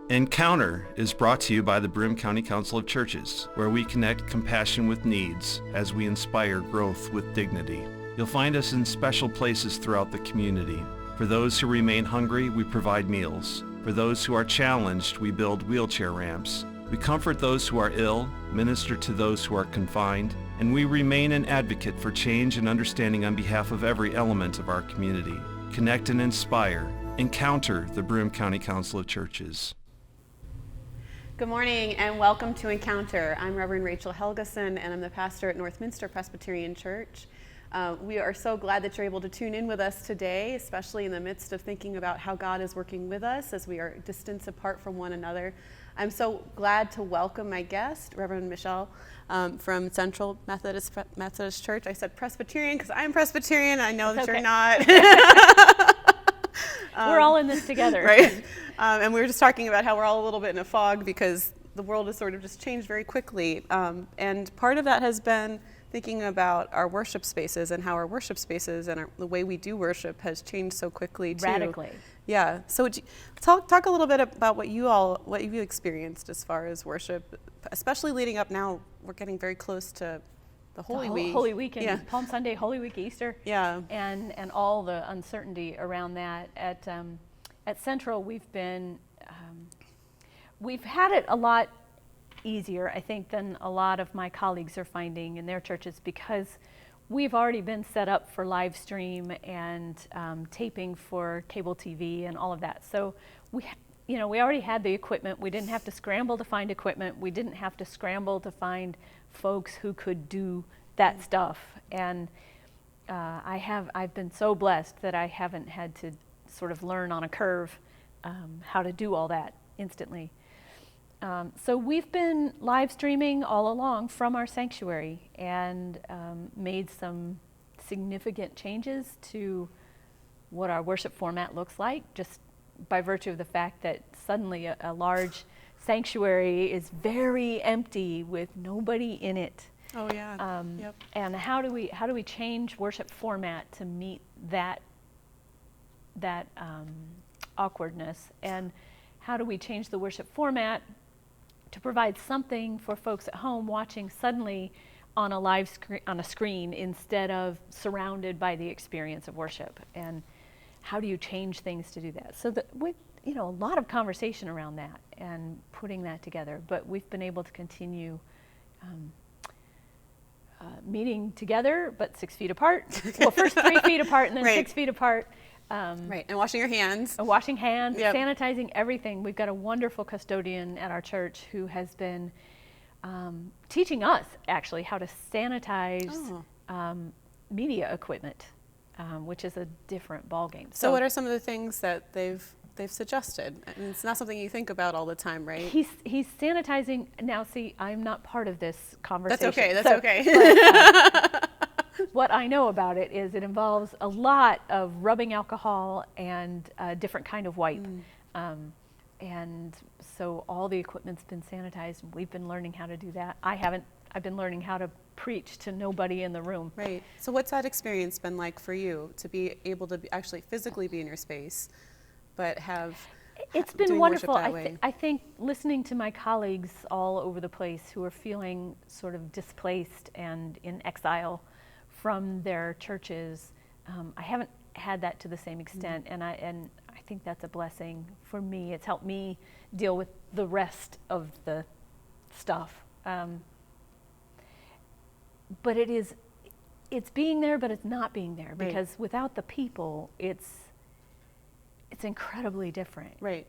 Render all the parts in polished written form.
Encounter is brought to you by the Broome County Council of Churches, where we connect compassion with needs as we inspire growth with dignity. You'll find us in special places throughout the community. For those who remain hungry, we provide meals. For those who are challenged, we build wheelchair ramps. We comfort those who are ill, minister to those who are confined, and we remain an advocate for change and understanding on behalf of every element of our community. Connect and inspire. Encounter the Broome County Council of Churches. Good morning and welcome to Encounter. I'm Reverend Rachel Helgeson and I'm the pastor at Northminster Presbyterian Church. We are so glad that you're able to tune in with us today, especially in the midst of thinking about how God is working with us as we are distance apart from one another. I'm so glad to welcome my guest, Reverend Michelle from Central Methodist Church. I said Presbyterian because I'm Presbyterian. I know that okay. You're not. We're all in this together. Right? And we were just talking about how we're all a little bit in a fog because the world has sort of just changed very quickly. And part of that has been thinking about our worship spaces and how our worship spaces and the way we do worship has changed so quickly too. Radically. Yeah. So would you talk a little bit about what you experienced as far as worship, especially leading up now. We're getting very close to the Holy Week. Holy Week and yeah. Palm Sunday, Holy Week, Easter. Yeah. And all the uncertainty around that. At Central, we've had it a lot easier, I think, than a lot of my colleagues are finding in their churches because we've already been set up for live stream and taping for cable TV and all of that. So we already had the equipment. We didn't have to scramble to find equipment. We didn't have to scramble to find folks who could do that stuff. And I've been so blessed that I haven't had to sort of learn on a curve how to do all that instantly. So we've been live streaming all along from our sanctuary and made some significant changes to what our worship format looks like, just by virtue of the fact that suddenly a large sanctuary is very empty with nobody in it. Oh yeah. Yep. And how do we change worship format to meet that awkwardness, and how do we change the worship format to provide something for folks at home watching suddenly on a screen instead of surrounded by the experience of worship? And how do you change things to do that? So that a lot of conversation around that and putting that together. But we've been able to continue meeting together, but 6 feet apart. Well, first 3 feet apart and then Right. 6 feet apart. Right, and washing your hands. Washing hands, Yep. sanitizing everything. We've got a wonderful custodian at our church who has been teaching us actually how to sanitize media equipment, which is a different ballgame. So what are some of the things that they've suggested? I mean, it's not something you think about all the time, right? He's sanitizing. Now, see, I'm not part of this conversation. That's okay. But, what I know about it is it involves a lot of rubbing alcohol and a different kind of wipe. And so all the equipment's been sanitized. We've been learning how to do that. I haven't. I've been learning how to preach to nobody in the room. Right. So what's that experience been like for you to be able to actually physically be in your space, but have It's been doing wonderful. worship that way? I think listening to my colleagues all over the place who are feeling sort of displaced and in exile from their churches, I haven't had that to the same extent, and I think that's a blessing for me. It's helped me deal with the rest of the stuff. But it's being there, but it's not being there, because without the people, it's incredibly different. Right.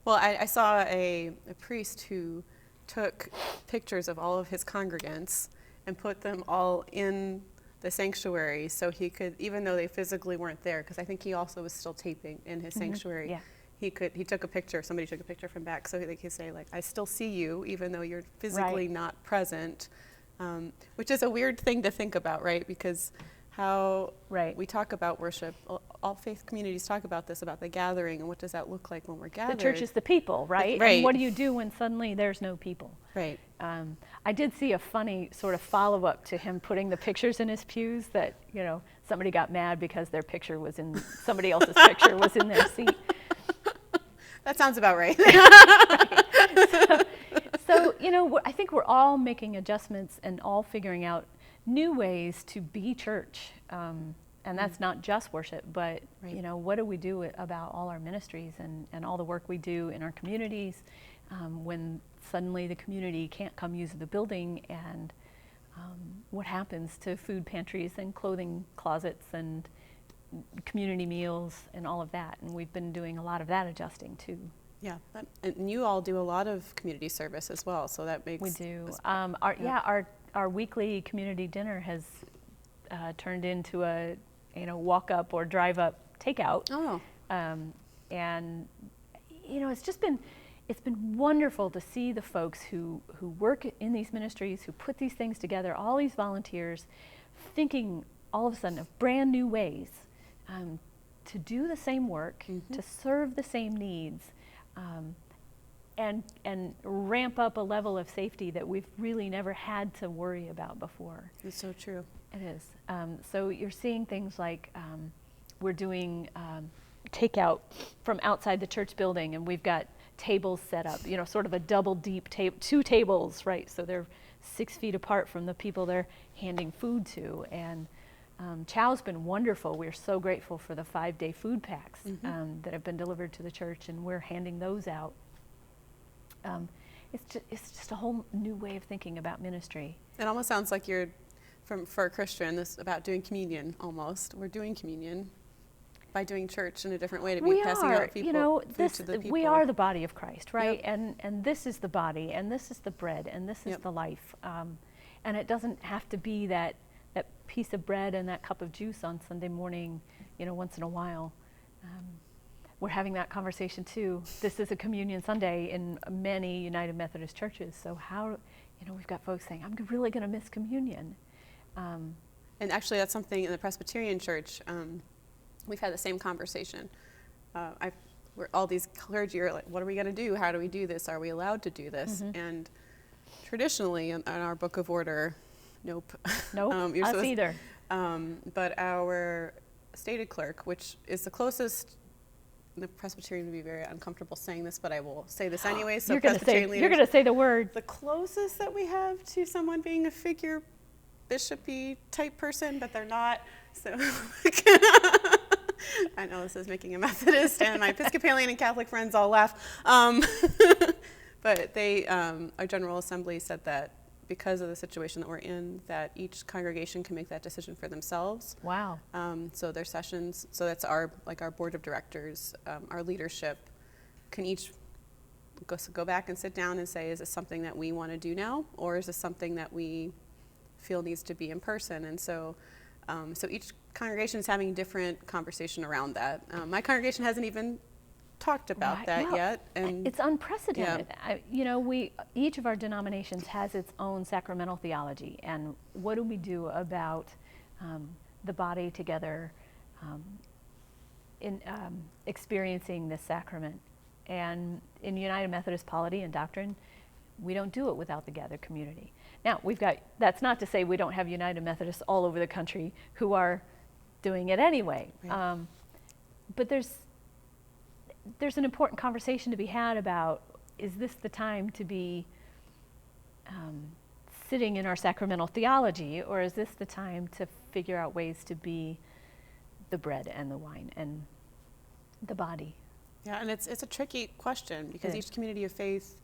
Well, I saw a priest who took pictures of all of his congregants and put them all in the sanctuary so he could, even though they physically weren't there, because I think he also was still taping in his sanctuary. Yeah. He took a picture, somebody took a picture from back, so they could say, like, I still see you, even though you're physically not present, which is a weird thing to think about, right? Because how we talk about worship, all faith communities talk about this, about the gathering, and what does that look like when we're gathered. The church is the people, right? Right. And what do you do when suddenly there's no people? Right. I did see a funny sort of follow-up to him putting the pictures in his pews that, somebody got mad because their picture was in, somebody else's picture was in their seat. That sounds about right. So, I think we're all making adjustments and all figuring out new ways to be church. And that's not just worship, but, Right. What do we do about all our ministries and all the work we do in our communities when suddenly the community can't come use the building, and what happens to food pantries and clothing closets and community meals and all of that. And we've been doing a lot of that adjusting too. Yeah, and you all do a lot of community service as well, so that makes... We do. Yeah. Our weekly community dinner has turned into a walk up or drive up takeout. Oh. And it's been wonderful to see the folks who work in these ministries, who put these things together, all these volunteers thinking all of a sudden of brand new ways to do the same work, to serve the same needs, and ramp up a level of safety that we've really never had to worry about before. It's so true. It is. So you're seeing things like we're doing takeout from outside the church building, and we've got tables set up, sort of a double deep table, 2 tables, right? So they're 6 feet apart from the people they're handing food to. And Chow's been wonderful. We're so grateful for the 5-day food packs that have been delivered to the church, and we're handing those out. It's just a whole new way of thinking about ministry. It almost sounds like you're, for a Christian, this about doing communion almost. We're doing communion by doing church in a different way, to be passing out people, food to the people. We are the body of Christ, right? Yep. And this is the body, and this is the bread, and this is the life. And it doesn't have to be that piece of bread and that cup of juice on Sunday morning, once in a while. We're having that conversation too. This is a communion Sunday in many United Methodist churches. So how, we've got folks saying, I'm really going to miss communion. And actually, that's something in the Presbyterian church. We've had the same conversation. All these clergy are like, what are we going to do? How do we do this? Are we allowed to do this? And traditionally, in our book of order, nope. Nope, us either. But our stated clerk, which is the closest, the Presbyterian would be very uncomfortable saying this, but I will say this anyway. So you're going to say the word. The closest that we have to someone being a figure bishopy type person, but they're not. So I know this is making a Methodist and my Episcopalian and Catholic friends all laugh. But our General Assembly said that because of the situation that we're in, that each congregation can make that decision for themselves. Wow. So their sessions, so that's our board of directors, our leadership can each go back and sit down and say, is this something that we want to do now, or is this something that we feel needs to be in person? And so each congregation is having a different conversation around that. My congregation hasn't even talked about that yet. And it's unprecedented. Yeah. Each of our denominations has its own sacramental theology, and what do we do about the body together in experiencing this sacrament? And in United Methodist polity and doctrine, we don't do it without the gathered community. Now, that's not to say we don't have United Methodists all over the country who are doing it anyway. Right. But there's an important conversation to be had about, is this the time to be sitting in our sacramental theology, or is this the time to figure out ways to be the bread and the wine and the body? Yeah, and it's a tricky question because each community of faith,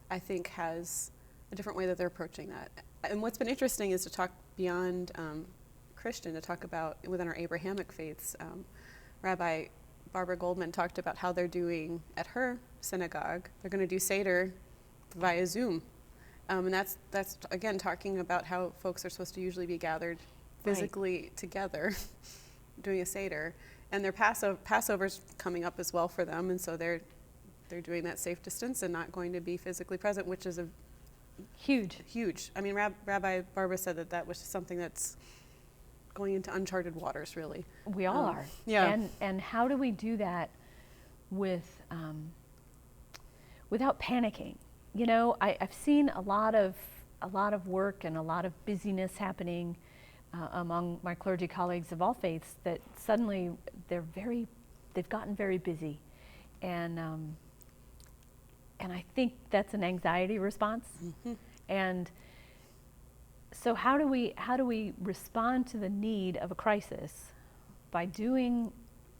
I think, has a different way that they're approaching that. And what's been interesting is to talk beyond Christian, to talk about within our Abrahamic faiths. Rabbi Barbara Goldman talked about how they're doing at her synagogue. They're going to do Seder via Zoom. And that's again talking about how folks are supposed to usually be gathered physically together doing a Seder. And their Passover's coming up as well for them, and so they're doing that safe distance and not going to be physically present, which is a huge. I mean, Rabbi Barbara said that was something that's going into uncharted waters, really. We all are. Yeah. And how do we do that with without panicking? I've seen a lot of work and a lot of busyness happening among my clergy colleagues of all faiths, that suddenly they've gotten very busy, and And I think that's an anxiety response. Mm-hmm. And so how do we respond to the need of a crisis by doing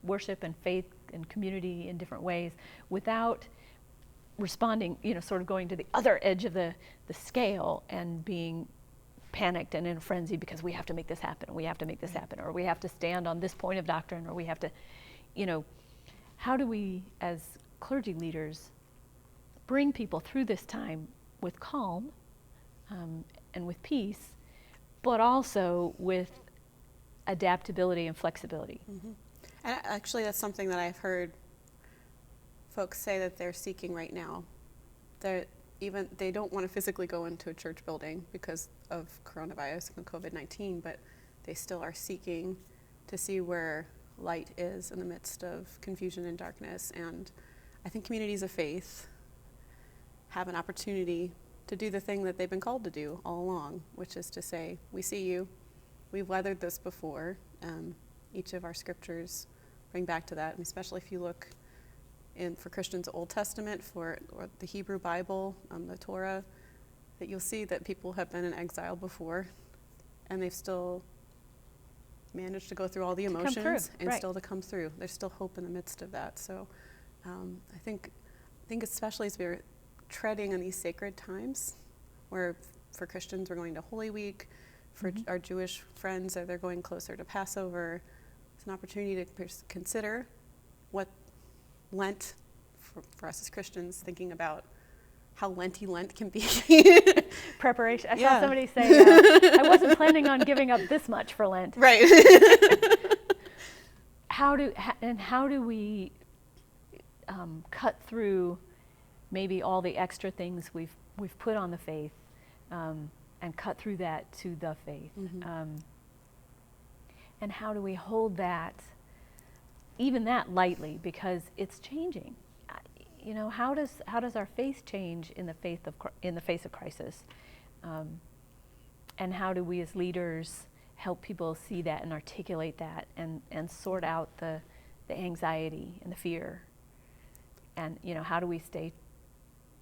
worship and faith and community in different ways without responding, sort of going to the other edge of the scale and being panicked and in a frenzy because we have to make this happen, we have to make this happen, or we have to stand on this point of doctrine, or we have to, how do we as clergy leaders bring people through this time with calm and with peace, but also with adaptability and flexibility? Mm-hmm. And actually, that's something that I've heard folks say that they're seeking right now. They don't want to physically go into a church building because of coronavirus and COVID-19, but they still are seeking to see where light is in the midst of confusion and darkness. And I think communities of faith have an opportunity to do the thing that they've been called to do all along, which is to say, we see you, we've weathered this before. Each of our scriptures bring back to that, and especially if you look for Christians, Old Testament, or the Hebrew Bible, the Torah, that you'll see that people have been in exile before, and they've still managed to go through all the emotions and still to come through. There's still hope in the midst of that. So I think especially as we're treading on these sacred times, where for Christians we're going to Holy Week, for our Jewish friends they're going closer to Passover, it's an opportunity to consider what Lent, for us as Christians, thinking about how Lenty Lent can be. Preparation. I saw somebody say, I wasn't planning on giving up this much for Lent. Right. How do we cut through maybe all the extra things we've put on the faith, and cut through that to the faith? Mm-hmm. And how do we hold that, even that, lightly, because it's changing? How does our faith change in the face of crisis? And how do we as leaders help people see that and articulate that and sort out the anxiety and the fear? And how do we stay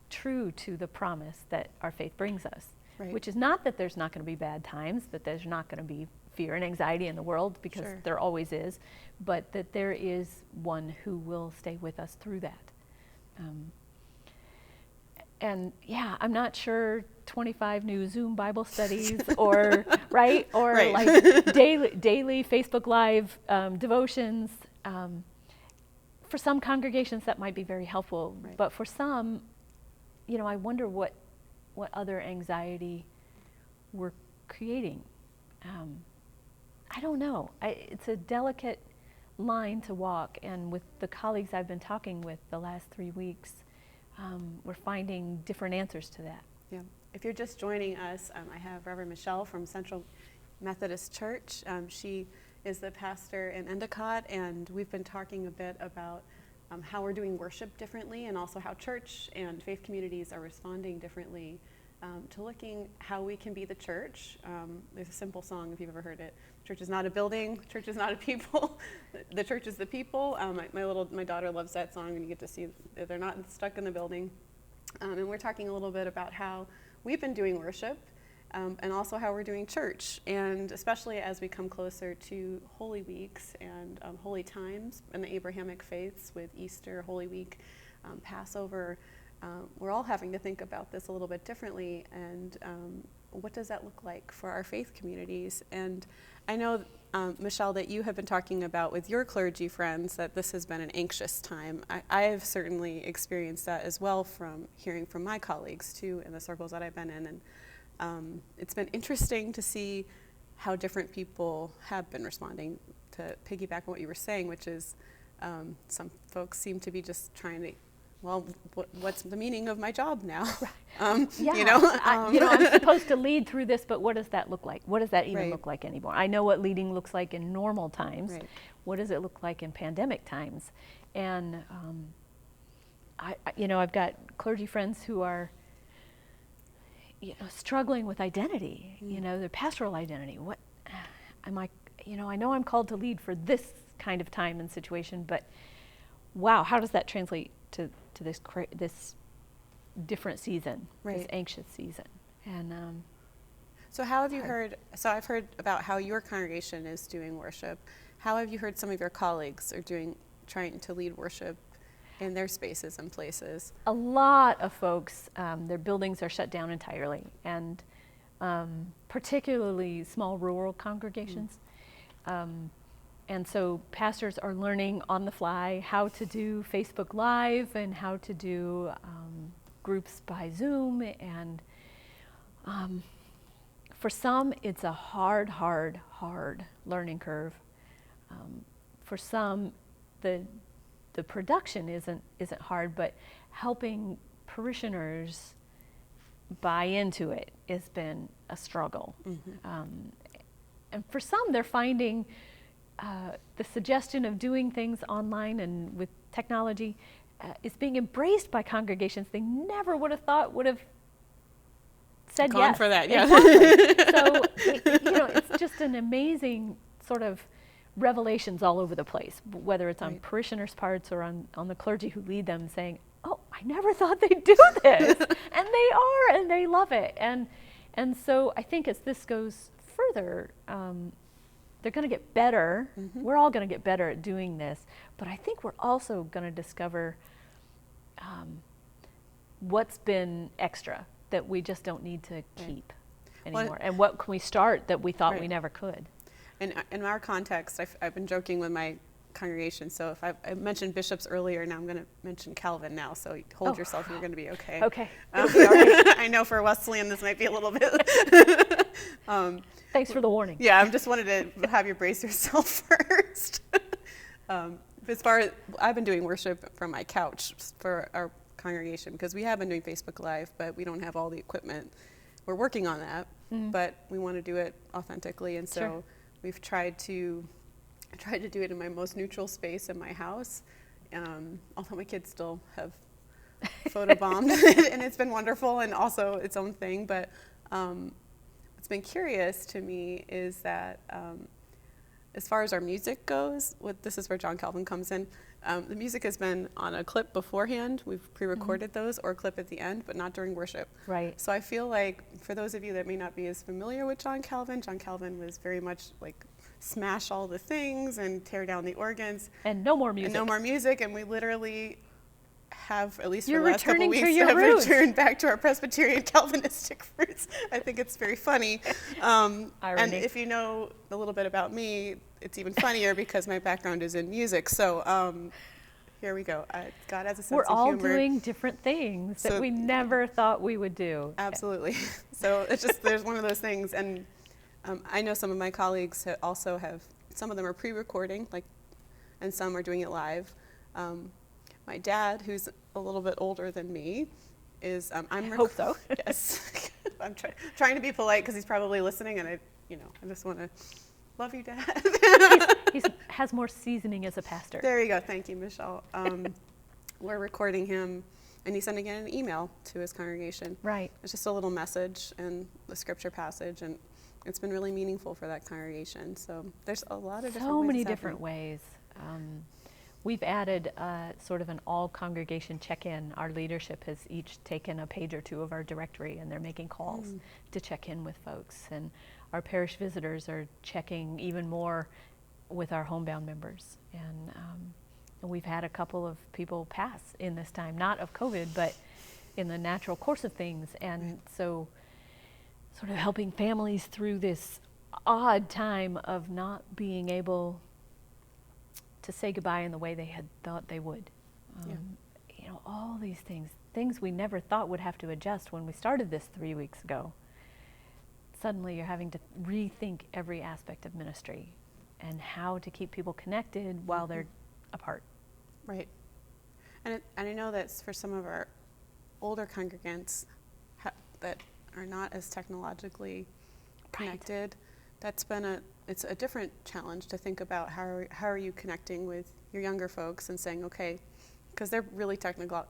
true to the promise that our faith brings us? Right. Which is not that there's not going to be bad times, that there's not going to be fear and anxiety in the world, because there always is, but that there is one who will stay with us through that. I'm not sure 25 new Zoom Bible studies or like daily Facebook Live devotions. For some congregations that might be very helpful, but for some, I wonder what other anxiety we're creating. I don't know. It's a delicate line to walk, and with the colleagues I've been talking with the last 3 weeks, we're finding different answers to that. Yeah. If you're just joining us, I have Reverend Michelle from Central Methodist Church. She is the pastor in Endicott, and we've been talking a bit about how we're doing worship differently, and also how church and faith communities are responding differently to looking how we can be the church. There's a simple song, if you've ever heard it. Church is not a building, church is not a people. The church is the people. My daughter loves that song, and you get to see that they're not stuck in the building. And we're talking a little bit about how we've been doing worship, and also how we're doing church, and especially as we come closer to Holy Weeks and holy times in the Abrahamic faiths with Easter, Holy Week, Passover. We're all having to think about this a little bit differently, and what does that look like for our faith communities? And I know, Michelle, that you have been talking about with your clergy friends that this has been an anxious time. I have certainly experienced that as well, from hearing from my colleagues too in the circles that I've been in, and it's been interesting to see how different people have been responding. To piggyback on what you were saying, which is some folks seem to be just trying to, well, what's the meaning of my job now? I'm supposed to lead through this, but what does that look like? What does that even look like anymore? I know what leading looks like in normal times. Right. What does it look like in pandemic times? And I've got clergy friends who are, struggling with identity. Their pastoral identity. What am I? I know I'm called to lead for this kind of time and situation, but wow, how does that translate to this different season, this Right. anxious season. And So how have you heard, so I've heard about how your congregation is doing worship. How have you heard some of your colleagues are trying to lead worship in their spaces and places? a lot of folks, their buildings are shut down entirely, and particularly small rural congregations. And so pastors are learning on the fly how to do Facebook Live and how to do groups by Zoom. And for some, it's a hard learning curve. For some, the production isn't hard, but helping parishioners buy into it has been a struggle. And for some, they're finding the suggestion of doing things online and with technology is being embraced by congregations they never would have thought would have said Gone yes. for that, yeah. Exactly. So, it's just an amazing sort of revelations all over the place, whether it's on Right. parishioners' parts or on the clergy who lead them, saying, oh, I never thought they'd do this. And they are, and they love it. And so I think as this goes further, they're going to get better. We're all going to get better at doing this. But I think we're also going to discover what's been extra that we just don't need to keep anymore. And what can we start that we thought we never could. And in our context, I've been joking with my congregation. So if I mentioned bishops earlier, now I'm going to mention Calvin now. So hold yourself, you're going to be okay. Okay. I know for Wesleyan this might be a little bit. Thanks for the warning. Yeah, I just wanted to have you brace yourself first. As far as I've been doing worship from my couch for our congregation because we have been doing Facebook Live, but we don't have all the equipment. We're working on that, but we want to do it authentically, and so we've tried to do it in my most neutral space in my house. Although my kids still have photobombed, and it's been wonderful and also its own thing. But what's been curious to me is that as far as our music goes, this is where John Calvin comes in. The music has been on a clip beforehand. We've pre-recorded those, or a clip at the end, but not during worship. Right. So I feel like for those of you that may not be as familiar with John Calvin was very much like smash all the things and tear down the organs. And no more music. And no more music, and we literally have, at least for You're the last couple returning to weeks, your have roots. returned back to our Presbyterian Calvinistic roots. I think it's very funny. And Irony. if you know a little bit about me, it's even funnier because my background is in music. So here we go. God has a sense We're of all humor. doing different things that So- we never thought we would do. Absolutely. So it's just, there's one of those things. And I know some of my colleagues also have, some of them are pre-recording, and some are doing it live. My dad, who's a little bit older than me, is, I hope so. Yes. I'm trying to be polite because he's probably listening, and I just want to love you, Dad. He has more seasoning as a pastor. There you go. Thank you, Michelle. We're recording him, and he's sending in an email to his congregation. Right. It's just a little message and the scripture passage, and it's been really meaningful for that congregation. So there's a lot of different ways. So many it's different happening. ways. We've added sort of an all-congregation check-in. Our leadership has each taken a page or two of our directory, and they're making calls to check in with folks. And our parish visitors are checking even more with our homebound members. And we've had a couple of people pass in this time, not of COVID, but in the natural course of things. And so sort of helping families through this odd time of not being able to say goodbye in the way they had thought they would. All these things we never thought would have to adjust when we started this 3 weeks ago. Suddenly you're having to rethink every aspect of ministry and how to keep people connected while they're apart. Right. And I know that for some of our older congregants that are not as technologically connected, that's been it's a different challenge to think about how are you connecting with your younger folks and saying, okay, because they're really technical,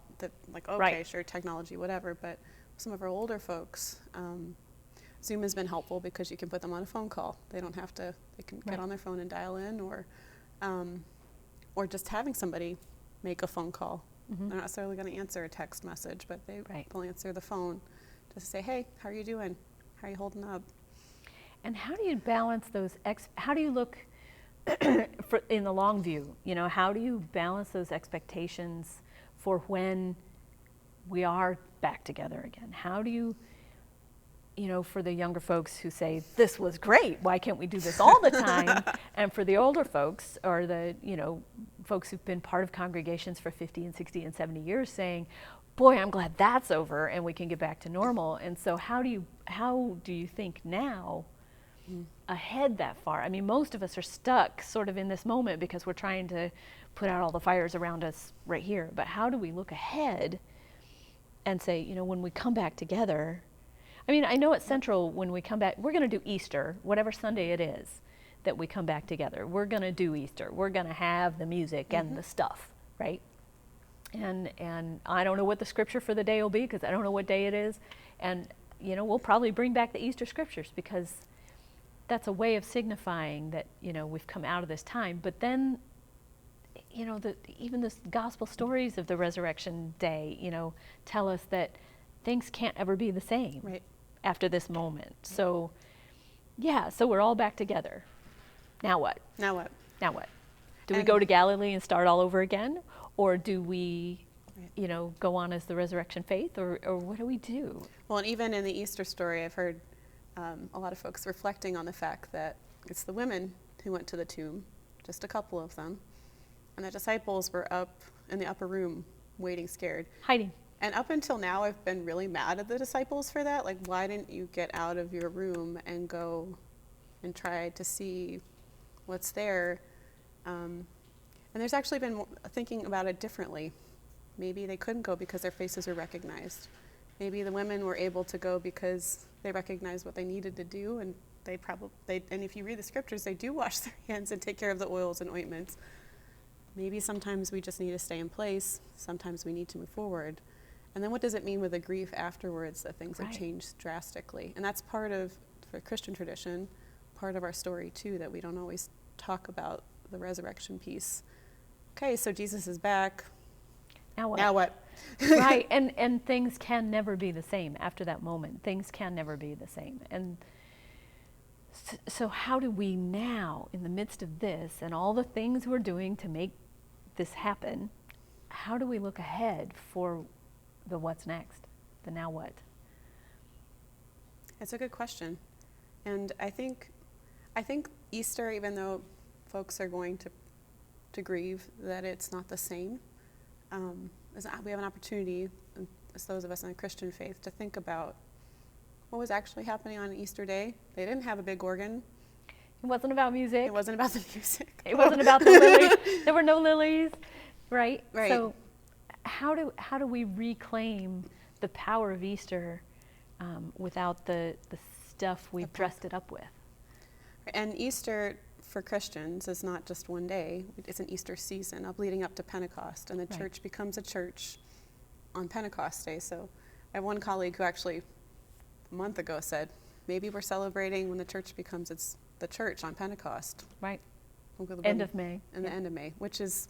sure, technology, whatever, but some of our older folks, Zoom has been helpful because you can put them on a phone call. They don't have to, they can get on their phone and dial in, or just having somebody make a phone call They're not necessarily going to answer a text message, but they'll answer the phone to say, hey, how are you doing? How are you holding up? And how do you balance those, how do you look in the long view? How do you balance those expectations for when we are back together again? How do you, for the younger folks who say, this was great, why can't we do this all the time? And for the older folks, or the, folks who've been part of congregations for 50 and 60 and 70 years saying, boy, I'm glad that's over and we can get back to normal. And so how do you think now ahead that far? I mean, most of us are stuck sort of in this moment because we're trying to put out all the fires around us right here. But how do we look ahead and say, when we come back together, I mean, I know at Central, when we come back, we're going to do Easter, whatever Sunday it is that we come back together. We're going to do Easter. We're going to have the music and the stuff, right? And I don't know what the scripture for the day will be because I don't know what day it is. And, we'll probably bring back the Easter scriptures because that's a way of signifying that, we've come out of this time. But then, even the gospel stories of the resurrection day, tell us that things can't ever be the same after this moment. So, so we're all back together. Now what? Do we go to Galilee and start all over again? Or do we, go on as the resurrection faith? Or what do we do? Well, and even in the Easter story, I've heard a lot of folks reflecting on the fact that it's the women who went to the tomb, just a couple of them, and the disciples were up in the upper room waiting scared. Hiding. And up until now, I've been really mad at the disciples for that. Like, why didn't you get out of your room and go and try to see what's there? And there's actually been thinking about it differently. Maybe they couldn't go because their faces were recognized. Maybe the women were able to go because they recognized what they needed to do, and and if you read the scriptures, they do wash their hands and take care of the oils and ointments. Maybe sometimes we just need to stay in place. Sometimes we need to move forward. And then what does it mean with the grief afterwards that things have changed drastically? And that's part of, for Christian tradition, part of our story too, that we don't always talk about the resurrection piece. Okay, so Jesus is back. Now what? Now what? Right, and things can never be the same after that moment. Things can never be the same. And so how do we now, in the midst of this and all the things we're doing to make this happen, how do we look ahead for the what's next, the now what? It's a good question. And I think Easter, even though folks are going to grieve, that it's not the same. We have an opportunity, as those of us in the Christian faith, to think about what was actually happening on Easter Day. They didn't have a big organ. It wasn't about music. It wasn't about the music. It wasn't about the lilies. There were no lilies, right? Right. So how do we reclaim the power of Easter without the stuff we've dressed it up with? And Easter for Christians is not just one day. It's an Easter season up leading up to Pentecost, and the church becomes a church on Pentecost Day. So I have one colleague who actually a month ago said, maybe we're celebrating when the church becomes the church on Pentecost. Right. End of May. The end of May, which is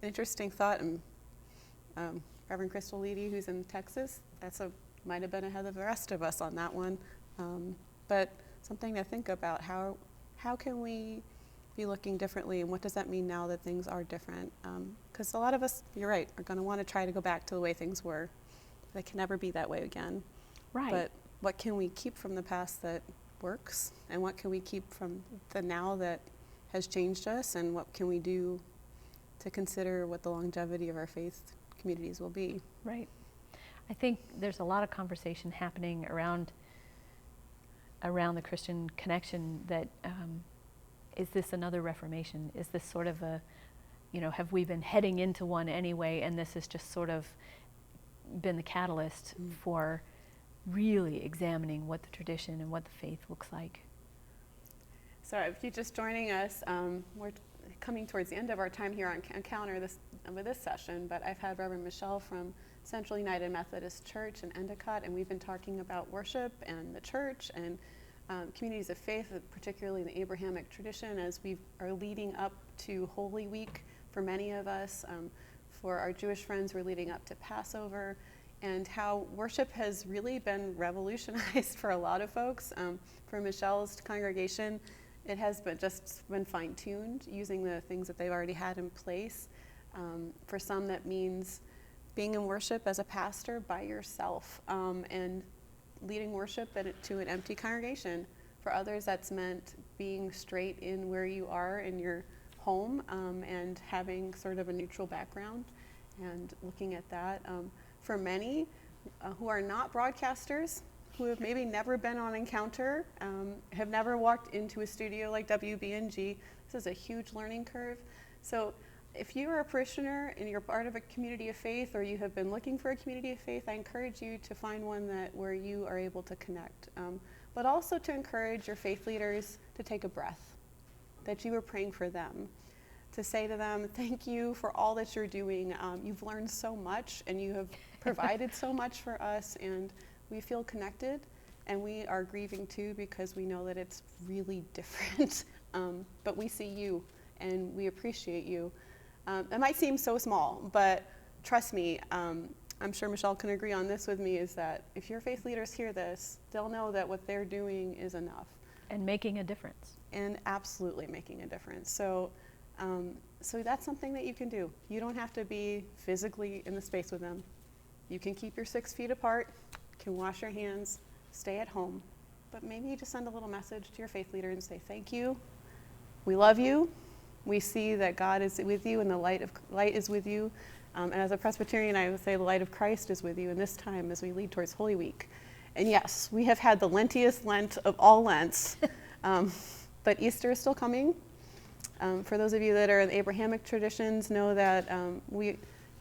an interesting thought. And Reverend Crystal Leedy, who's in Texas, might have been ahead of the rest of us on that one. But something to think about, how can we be looking differently, and what does that mean now that things are different? Because a lot of us, you're right, are going to want to try to go back to the way things were. They can never be that way again. Right. But what can we keep from the past that works, and what can we keep from the now that has changed us, and what can we do to consider what the longevity of our faith communities will be? Right. I think there's a lot of conversation happening around the Christian connection that is this another Reformation? Is this sort of have we been heading into one anyway, and this has just sort of been the catalyst for really examining what the tradition and what the faith looks like? So if you're just joining us, we're coming towards the end of our time here on Encounter with this session, but I've had Reverend Michelle from Central United Methodist Church in Endicott, and we've been talking about worship and the church and communities of faith, particularly in the Abrahamic tradition, as we are leading up to Holy Week for many of us, for our Jewish friends we're leading up to Passover, and how worship has really been revolutionized for a lot of folks. For Michelle's congregation, it has been fine-tuned using the things that they've already had in place. For some, that means being in worship as a pastor by yourself and leading worship to an empty congregation. For others, that's meant being straight in where you are in your home and having sort of a neutral background and looking at that. For many who are not broadcasters, who have maybe never been on Encounter, have never walked into a studio like WBNG, this is a huge learning curve. So if you are a parishioner and you're part of a community of faith, or you have been looking for a community of faith, I encourage you to find one where you are able to connect. But also to encourage your faith leaders to take a breath, that you are praying for them, to say to them, thank you for all that you're doing. You've learned so much and you have provided so much for us, and we feel connected, and we are grieving too because we know that it's really different. But we see you and we appreciate you. It might seem so small, but trust me, I'm sure Michelle can agree on this with me, is that if your faith leaders hear this, they'll know that what they're doing is enough. And making a difference. And absolutely making a difference. So that's something that you can do. You don't have to be physically in the space with them. You can keep your 6 feet apart, can wash your hands, stay at home, but maybe you just send a little message to your faith leader and say, thank you, we love you, we see that God is with you and the light is with you. And as a Presbyterian, I would say the light of Christ is with you in this time as we lead towards Holy Week. And yes, we have had the lentiest Lent of all Lents, but Easter is still coming. For those of you that are in the Abrahamic traditions, know that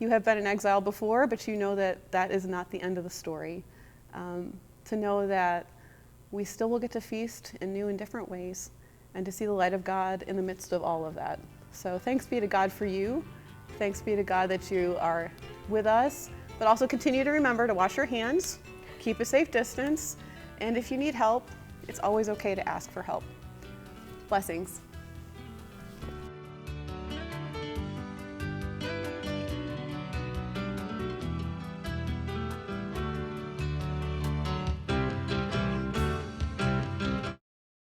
you have been in exile before, but you know that that is not the end of the story. To know that we still will get to feast in new and different ways, and to see the light of God in the midst of all of that. So thanks be to God for you. Thanks be to God that you are with us, but also continue to remember to wash your hands, keep a safe distance, and if you need help, it's always okay to ask for help. Blessings.